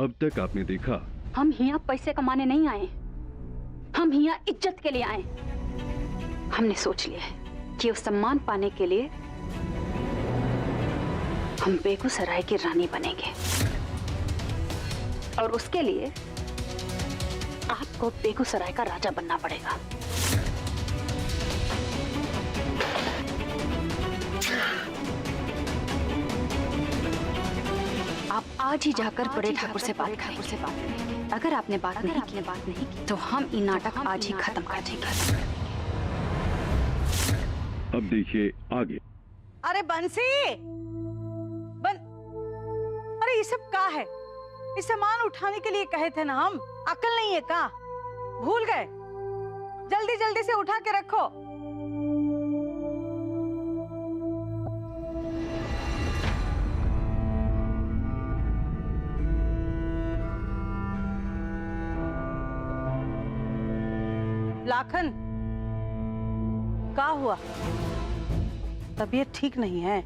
अब तक आपने देखा, हम यहाँ पैसे कमाने नहीं आए, हम यहाँ इज्जत के लिए आए। हमने सोच लिया है कि उस सम्मान पाने के लिए हम बेगूसराय की रानी बनेंगे, और उसके लिए आपको बेगूसराय का राजा बनना पड़ेगा। आप आज ही जाकर बड़े ठाकुर से बात करें। अगर आपने बात नहीं की तो हम ये नाटक आज ही खत्म कर देंगे। अब देखिए आगे। अरे बंसी, अरे ये सब क्या है? इस सामान उठाने के लिए कहे थे ना हम, अकल नहीं है का? भूल गए? जल्दी जल्दी से उठा के रखो। लाखन, क्या हुआ? तबीयत ठीक नहीं है?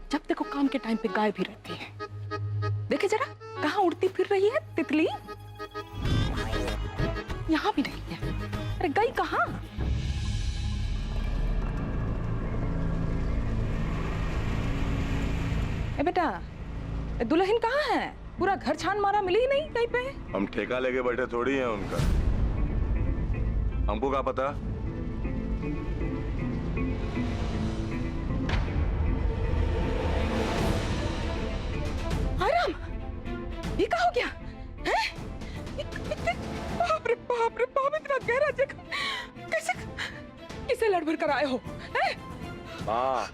जब देखो काम के टाइम पे गायब ही रहती है। देखे जरा कहाँ उड़ती फिर रही है तितली। यहाँ भी नहीं है। अरे गई कहाँ? ए बेटा, दुल्हन कहाँ है? पूरा घर छान मारा, मिली ही नहीं कहीं पे। हम ठेका लेके बैठे थोड़ी हैं उनका, हमको क्या पता। आराम, ये क्या हो गया? हैं? बाप रे बाप रे बाप, इतना गहरा जख्म कैसे, किसे लड़ भर कर आए हो? हैं? माँ,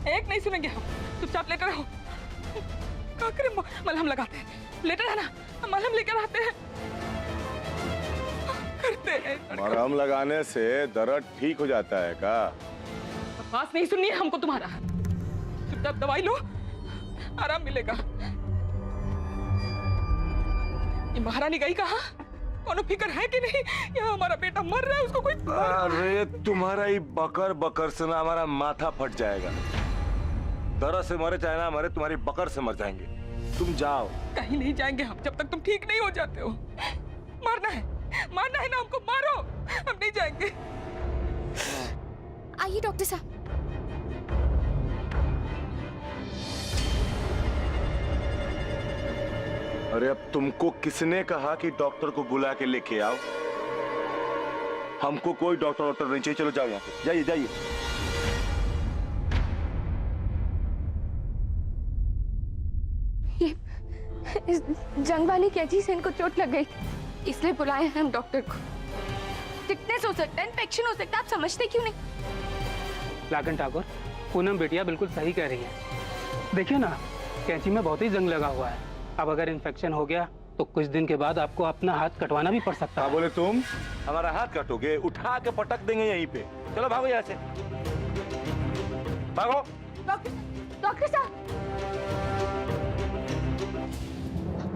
एक नहीं सुनेंगे हम, चुपचाप लेटे रहो। क्या करें? मलहम लगाते हैं, लेटे रहना, मलहम लेकर आते हैं, करते हैं। मरहम लगाने से दर्द ठीक हो जाता है का? बकवास नहीं सुननी है हमको तुम्हारा, चुपचाप दवाई लो, आराम मिलेगा। ये महारानी गई कहाँ? कोनो फिक्र है कि नहीं? यहाँ हमारा बेटा मर रहा है, उसको कोई। अरे तुम्हारा ही बकर बकर से ना हमारा माथा फट जाएगा। दर्द से मरे चाहे ना मरे, तुम्हारी बकर से मर जाएंगे। तुम जाओ। कहीं नहीं जाएंगे हम जब तक तुम ठीक नहीं हो जाते हो। मारना है ना हमको, मारो, हम नहीं जाएंगे। आइए डॉक्टर साहब। अरे अब तुमको किसने कहा कि डॉक्टर को बुला के लेके आओ? हमको कोई डॉक्टर नहीं चाहिए। चलो जाओ यहाँ से, जाइए जाइए। इस जंग वाली कैची से इनको चोट लग गई, इसलिए बुलाए हैं हम डॉक्टर को। टिटनेस हो सकता है, इन्फेक्शन हो सकता है, आप समझते क्यों नहीं? लाखन ठाकुर, पूनम बेटिया बिल्कुल सही कह रही है। देखिए ना, कैंची में बहुत ही जंग लगा हुआ है। अब अगर इन्फेक्शन हो गया तो कुछ दिन के बाद आपको अपना हाथ कटवाना भी पड़ सकता है। बोले तुम हमारा हाथ काटोगे? उठा के पटक देंगे यहीं पे। चलो भागो यहाँ से, भागो। डॉक्टर साहब,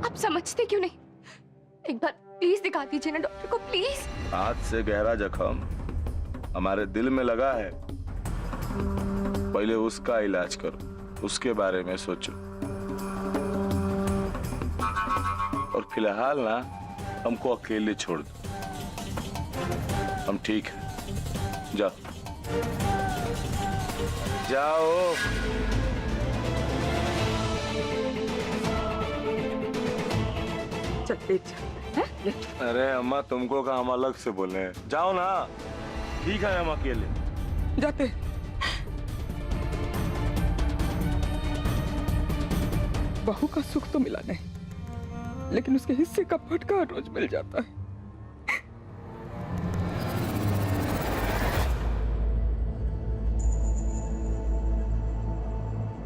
आप समझते क्यों नहीं? एक बार प्लीज दिखा दीजिए ना डॉक्टर को, प्लीज। हाथ से गहरा जख्म हमारे दिल में लगा है, पहले उसका इलाज करो, उसके बारे में सोचो। और फिलहाल ना हमको अकेले छोड़ दो, हम ठीक हैं। जाओ जाओ। चल लेट जा। अरे अम्मा, तुमको कहा हम अलग से बोले हैं? जाओ ना, ठीक है हम अकेले जाते। बहू का सुख तो मिला नहीं, लेकिन उसके हिस्से का फटका रोज मिल जाता है।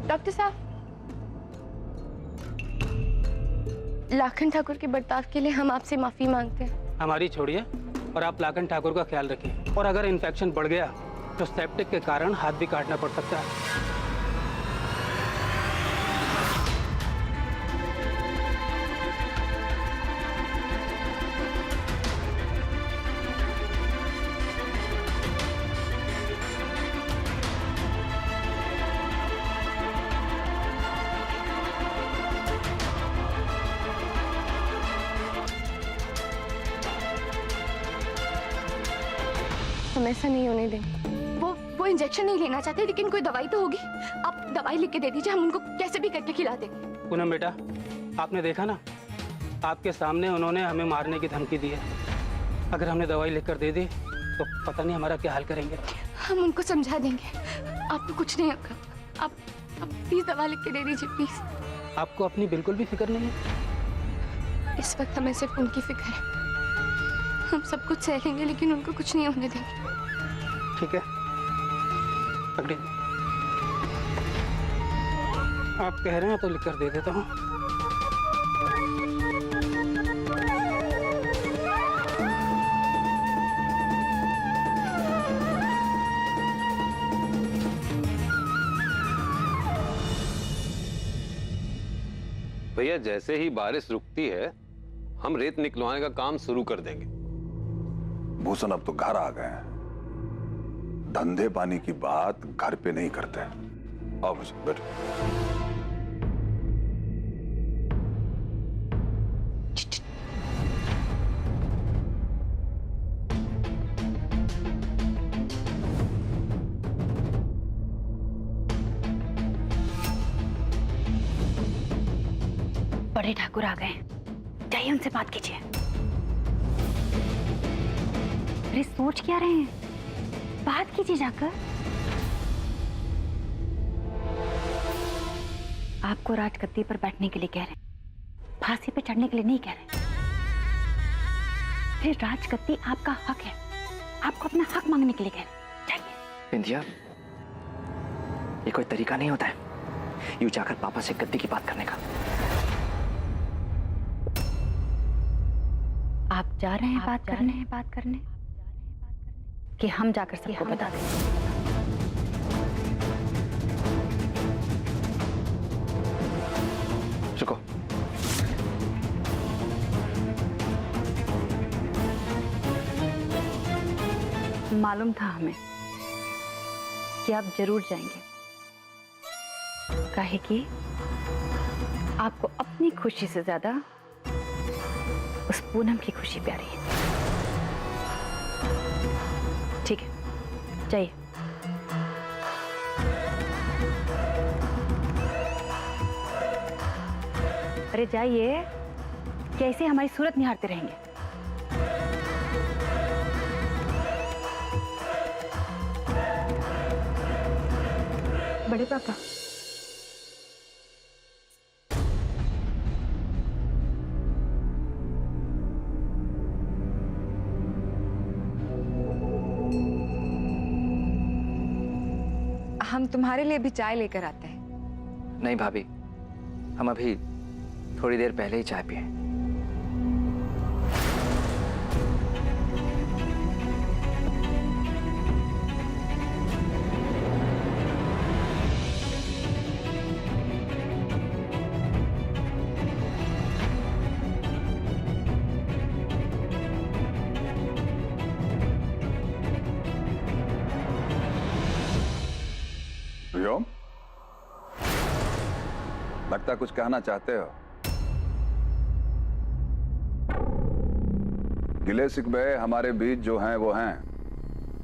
डॉक्टर साहब, लाखन ठाकुर के बर्ताव के लिए हम आपसे माफी मांगते हैं। हमारी छोड़िए और आप लाखन ठाकुर का ख्याल रखिए। और अगर इन्फेक्शन बढ़ गया तो सेप्टिक के कारण हाथ भी काटना पड़ सकता है। हम ऐसा नहीं होने देंगे। वो इंजेक्शन नहीं लेना चाहते, लेकिन कोई दवाई तो होगी। आप दवाई लिख के दे दीजिए, हम उनको कैसे भी करके खिला देंगे। पूनम बेटा, आपने देखा ना, आपके सामने उन्होंने हमें मारने की धमकी दी है। अगर हमने दवाई लिख कर दे दी तो पता नहीं हमारा क्या हाल करेंगे। हम उनको समझा देंगे, आपको कुछ नहीं होगा। आप प्लीज दवा लिख के दे दीजिए प्लीज। आपको अपनी बिल्कुल भी फिक्र नहीं है? इस वक्त हमें सिर्फ उनकी फिक्र है। हम सब कुछ सह लेंगे, लेकिन उनको कुछ नहीं होने देंगे। ठीक है, पकड़िए। आप कह रहे हैं तो लिख कर दे देता हूँ। भैया, जैसे ही बारिश रुकती है हम रेत निकलवाने का काम शुरू कर देंगे। भूषण अब तो घर आ गए हैं, धंधे पानी की बात घर पे नहीं करते। आओ भूषण, बैठो। बड़े ठाकुर आ गए, जाइए उनसे बात कीजिए। अरे सोच क्या रहे हैं, बात कीजिए जाकर। आपको राजगद्दी पर बैठने के लिए कह रहे हैं, फांसी पे चढ़ने के लिए नहीं कह रहे। फिर राजगद्दी आपका हक है, आपको अपना हक मांगने के लिए कह रहे हैं। जाइए। बिंदिया, ये कोई तरीका नहीं होता है यूं जाकर पापा से गद्दी की बात करने का। आप जा रहे हैं बात करने कि हम जाकर सबको बता दें? रुको। मालूम था हमें कि आप जरूर जाएंगे, काहे कि आपको अपनी खुशी से ज्यादा उस पूनम की खुशी प्यारी है। ठीक है, जाइए। अरे जाइए, कैसे हमारी सूरत निहारते रहेंगे? बड़े पापा, हम तुम्हारे लिए भी चाय लेकर आते हैं। नहीं भाभी, हम अभी थोड़ी देर पहले ही चाय पिए। प्रियम, लगता कुछ कहना चाहते हो। गिले शिकवे हमारे बीच जो हैं वो हैं,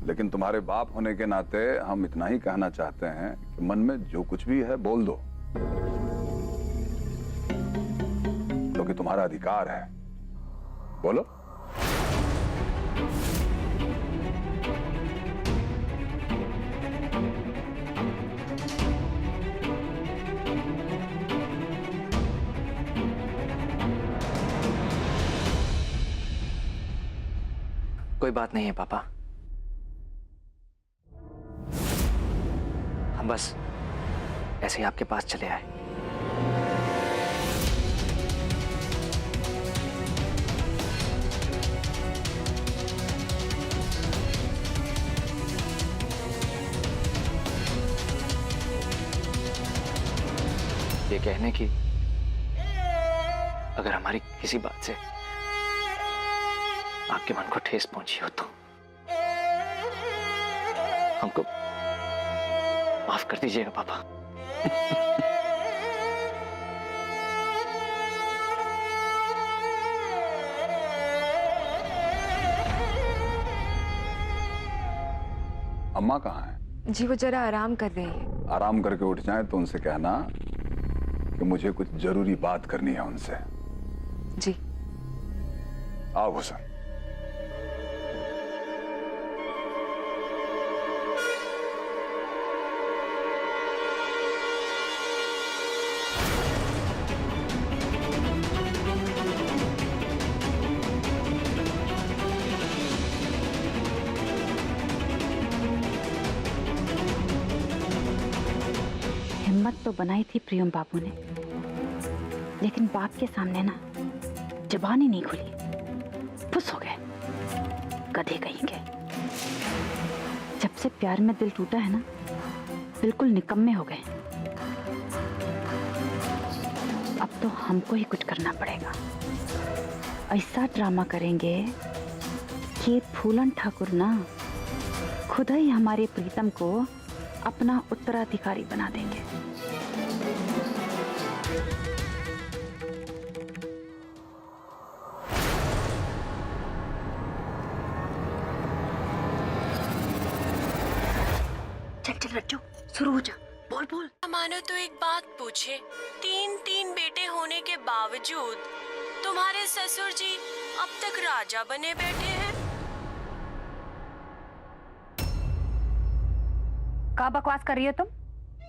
लेकिन तुम्हारे बाप होने के नाते हम इतना ही कहना चाहते हैं कि मन में जो कुछ भी है बोल दो, क्योंकि तुम्हारा अधिकार है। बोलो। कोई बात नहीं है पापा, हम बस ऐसे ही आपके पास चले आए। ये कहने की अगर हमारी किसी बात से आपके मन को ठेस पहुंची हो तो हमको माफ कर दीजिएगा पापा। अम्मा कहाँ हैं? जी वो जरा आराम कर रही है। आराम करके उठ जाएं तो उनसे कहना कि मुझे कुछ जरूरी बात करनी है उनसे। जी। आओ हुसैन। हिम्मत तो बनाई थी प्रियम बाबू ने, लेकिन बाप के सामने ना जुबान ही नहीं खुली। फुस हो गए, गधे कहीं के। जब से प्यार में दिल टूटा है ना, बिल्कुल निकम्मे हो गए। अब तो हमको ही कुछ करना पड़ेगा। ऐसा ड्रामा करेंगे कि फूलन ठाकुर ना खुद ही हमारे प्रीतम को अपना उत्तराधिकारी बना देंगे। चल चल रज्जू, शुरू हो जा। बोल बोल। मानो तो एक बात पूछे, 3 बेटे होने के बावजूद तुम्हारे ससुर जी अब तक राजा बने बैठे हैं। क्या बकवास कर रही हो तुम?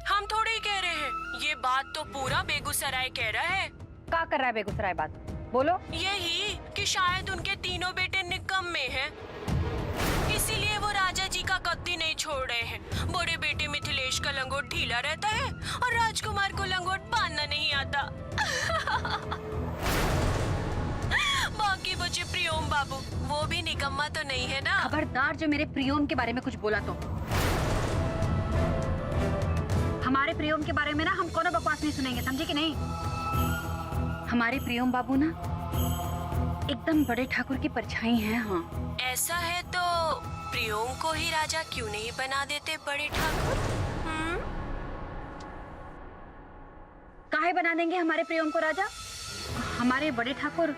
हम थोड़े ही कह रहे हैं, ये बात तो पूरा बेगूसराय कह रहा है। क्या कर रहा है बेगूसराय? बात बोलो। यही कि शायद उनके 3 बेटे निकम्मे हैं, इसीलिए वो राजा जी का गद्दी नहीं छोड़ रहे हैं। बड़े बेटे मिथिलेश का लंगोट ढीला रहता है और राजकुमार को लंगोट बांधना नहीं आता। बाकी बचे प्रियोम बाबू, वो भी निकम्मा तो नहीं है ना? खबरदार जो मेरे प्रियोम के बारे में कुछ बोला तो। हमारे प्रियोम के बारे में ना हम कोनो बकवास नहीं सुनेंगे, समझे कि नहीं? हमारे प्रियोम बाबू ना एकदम बड़े ठाकुर की परछाई हैं। हाँ, ऐसा है तो प्रियोम को ही राजा क्यों नहीं बना देते बड़े ठाकुर? काहे बना देंगे हमारे प्रियोम को राजा? हमारे बड़े ठाकुर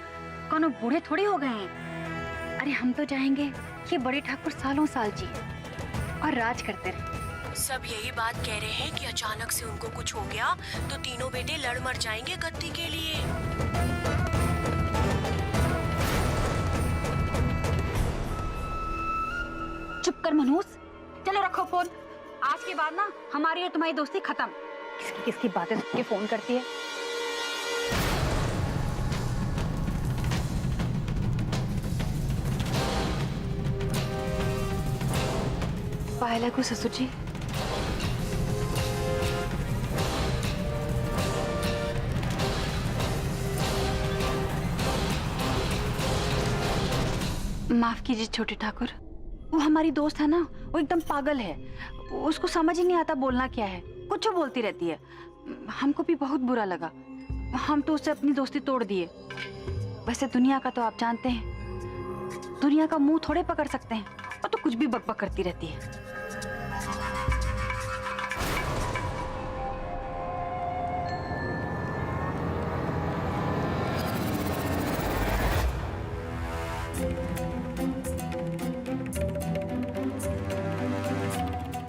कोनो बूढ़े थोड़ी हो गए हैं। अरे हम तो चाहेंगे कि बड़े ठाकुर सालों साल जी और राज करते रहे। सब यही बात कह रहे हैं कि अचानक से उनको कुछ हो गया तो 3 बेटे लड़ मर जाएंगे गद्दी के लिए। चुप कर मनहूस, चलो रखो फोन। आज के बाद ना हमारी और तुम्हारी दोस्ती खत्म। किसकी किसकी बातें सुन के फोन करती है। पायला को ससुर जी। माफ कीजिए छोटे ठाकुर, वो हमारी दोस्त है ना, वो एकदम पागल है। उसको समझ ही नहीं आता बोलना क्या है, कुछ बोलती रहती है। हमको भी बहुत बुरा लगा, हम तो उससे अपनी दोस्ती तोड़ दिए। वैसे दुनिया का तो आप जानते हैं, दुनिया का मुंह थोड़े पकड़ सकते हैं, वो तो कुछ भी बकबक करती रहती है।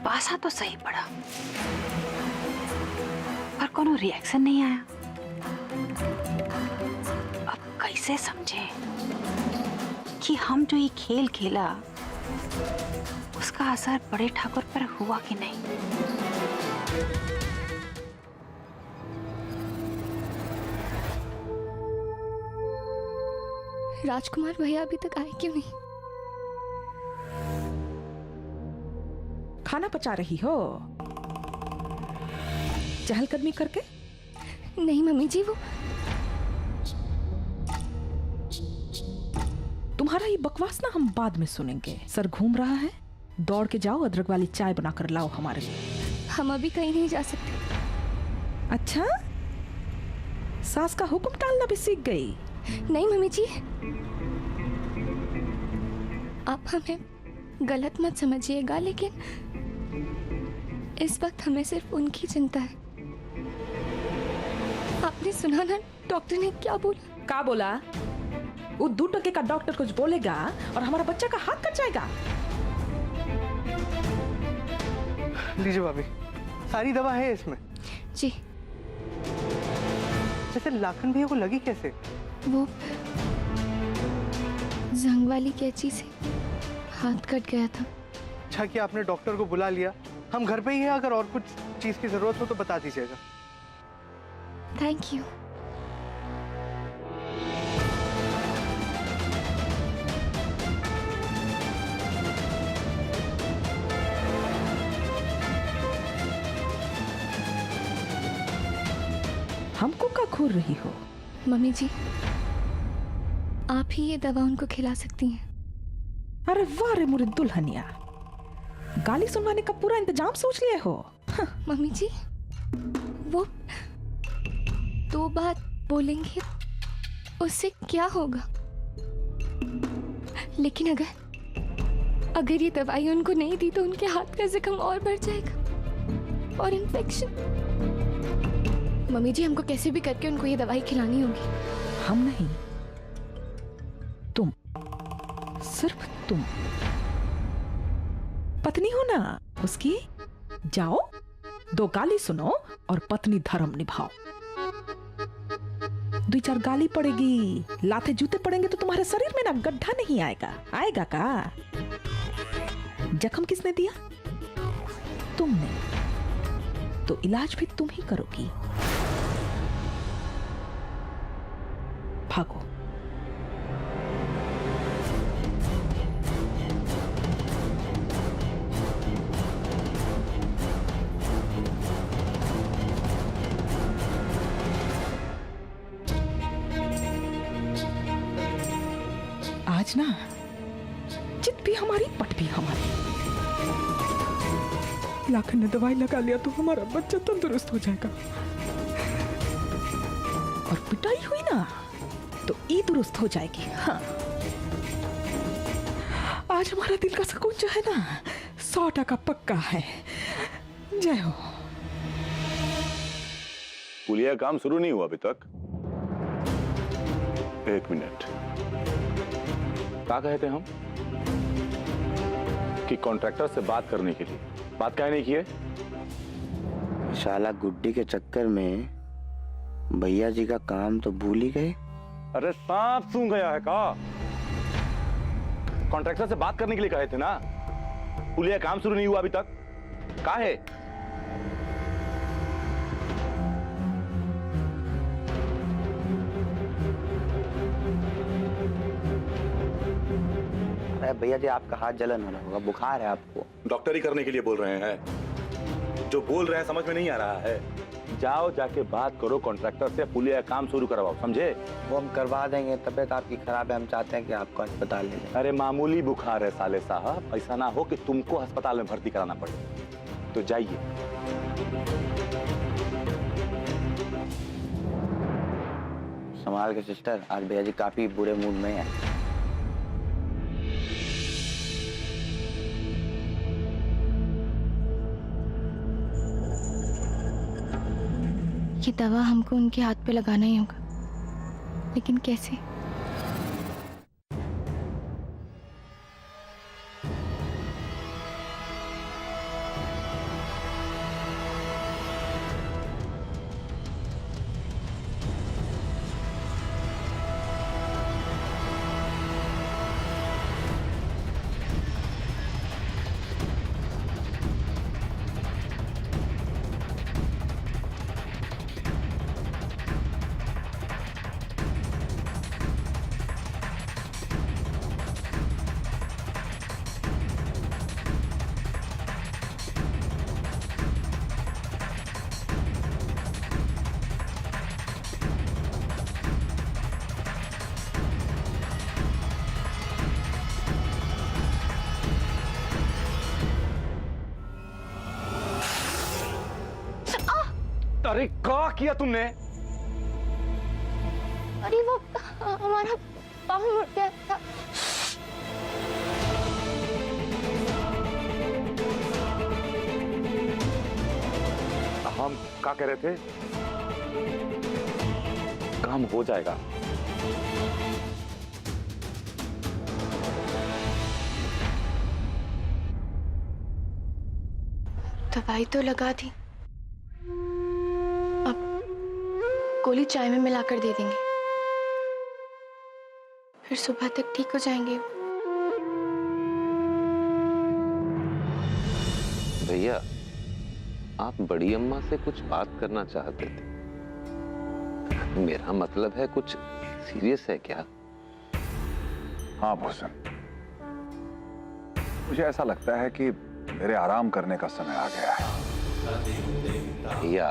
पासा तो सही पड़ा, पर कोनो रिएक्शन नहीं आया। अब कैसे समझे कि हम जो ये खेल खेला उसका असर बड़े ठाकुर पर हुआ कि नहीं? राजकुमार भैया अभी तक आए क्यों नहीं? खाना पचा रही हो चहलकदमी करके? नहीं मम्मी जी, वो तुम्हारा ये बकवास ना हम बाद में सुनेंगे। सर घूम रहा है, दौड़ के जाओ, अदरक वाली चाय बनाकर लाओ हमारे लिए। हम अभी कहीं नहीं जा सकते। अच्छा, सास का हुक्म टालना भी सीख गई? नहीं मम्मी जी, आप हमें गलत मत समझिएगा, लेकिन इस वक्त हमें सिर्फ उनकी चिंता है। आपने सुना ना डॉक्टर ने क्या बोला? क्या बोला? वो 2 टके का डॉक्टर कुछ बोलेगा और हमारा बच्चा का हाथ कट जाएगा। लीजिए भाभी, सारी दवा है इसमें। जी। वैसे लाखन भैया को लगी कैसे? वो जंग वाली कैंची से हाथ कट गया था। अच्छा कि आपने डॉक्टर को बुला लिया। हम घर पे ही हैं, अगर और कुछ चीज की जरूरत हो तो बता दीजिएगा। Thank you. हमको क्या घूर रही हो? मम्मी जी, आप ही ये दवा उनको खिला सकती हैं। अरे वाह रे मुरे दुल्हनिया, गाली सुनवाने का पूरा इंतजाम सोच लिए हो। मम्मी जी, वो 2 बात बोलेंगे उससे क्या होगा? लेकिन अगर ये दवाई उनको नहीं दी तो उनके हाथ का जख्म और बढ़ जाएगा और इन्फेक्शन। मम्मी जी, हमको कैसे भी करके उनको ये दवाई खिलानी होगी। हम नहीं, तुम, सिर्फ तुम पत्नी हो ना उसकी। जाओ, 2 गाली सुनो और पत्नी धर्म निभाओ। 2-4 गाली पड़ेगी, लाते जूते पड़ेंगे तो तुम्हारे शरीर में ना गड्ढा नहीं आएगा। आएगा का? जख्म किसने दिया? तुमने। तो इलाज भी तुम ही करोगी। भागो। आज ना चित भी हमारी, पट भी हमारी। लाखन ने दवाई लगा लिया तो हमारा बच्चा तंदुरुस्त हो जाएगा, और पिटाई हुई ना तो ई दुरुस्त हो जाएगी। हाँ, आज हमारा दिल का सुकून जो है ना 100% पक्का है। जय हो। पुलिया काम शुरू नहीं हुआ अभी तक। 1 मिनट, क्या कहते हम कि कॉन्ट्रैक्टर से बात करने के लिए बात काहे नहीं किए? शाला गुड्डी के चक्कर में भैया जी का काम तो भूल ही गए। अरे सांप सूंघ गया है का? कॉन्ट्रैक्टर से बात करने के लिए कहे थे ना। पुलिया काम शुरू नहीं हुआ अभी तक, काहे? अरे भैया जी, आपका हाथ जलन हो रहा होगा, बुखार है आपको। डॉक्टरी करने के लिए बोल रहे हैं। जो बोल रहे हैं समझ में नहीं आ रहा है। जाओ जाके बात करो कॉन्ट्रैक्टर से, पुलिया काम शुरू करवाओ, समझे? वो हम करवा देंगे। तबीयत आपकी खराब है, हम चाहते हैं कि आपको अस्पताल ले जाएं। अरे मामूली बुखार है साले साहब, ऐसा ना हो कि तुमको अस्पताल में भर्ती कराना पड़े। तो जाइए। संभाल के सिस्टर, आज भैया जी काफी बुरे मूड में है। ये दवा हमको उनके हाथ पे लगाना ही होगा, लेकिन कैसे? अरे क्या किया तुमने? अरे वो हमारा पाँव मुड़ गया था। हम क्या कह रहे थे? काम हो जाएगा। दवाई तो लगा दी, अब गोली चाय में मिलाकर दे देंगे, फिर सुबह तक ठीक हो जाएंगे। भैया, आप बड़ी अम्मा से कुछ बात करना चाहते थे। मेरा मतलब है कुछ सीरियस है क्या? हाँ भूषण, मुझे ऐसा लगता है कि मेरे आराम करने का समय आ गया है। भैया,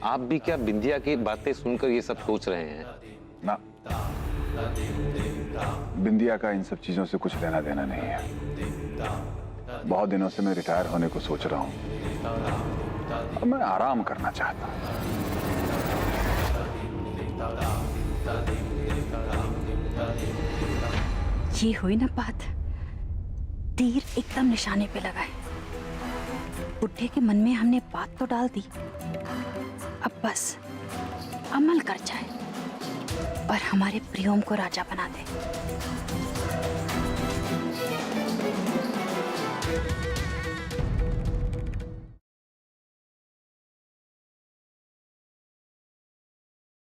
आप भी क्या बिंदिया की बातें सुनकर ये सब सोच रहे हैं? ना, बिंदिया का इन सब चीजों से कुछ लेना देना नहीं है। बहुत दिनों से मैं रिटायर होने को सोच रहा हूं। अब मैं आराम करना चाहता हूं। ये हुई ना बात, तीर एकदम निशाने पे लगा है। बुड्ढे के मन में हमने बात तो डाल दी, अब बस अमल कर जाए और हमारे प्रियोम को राजा बना दे।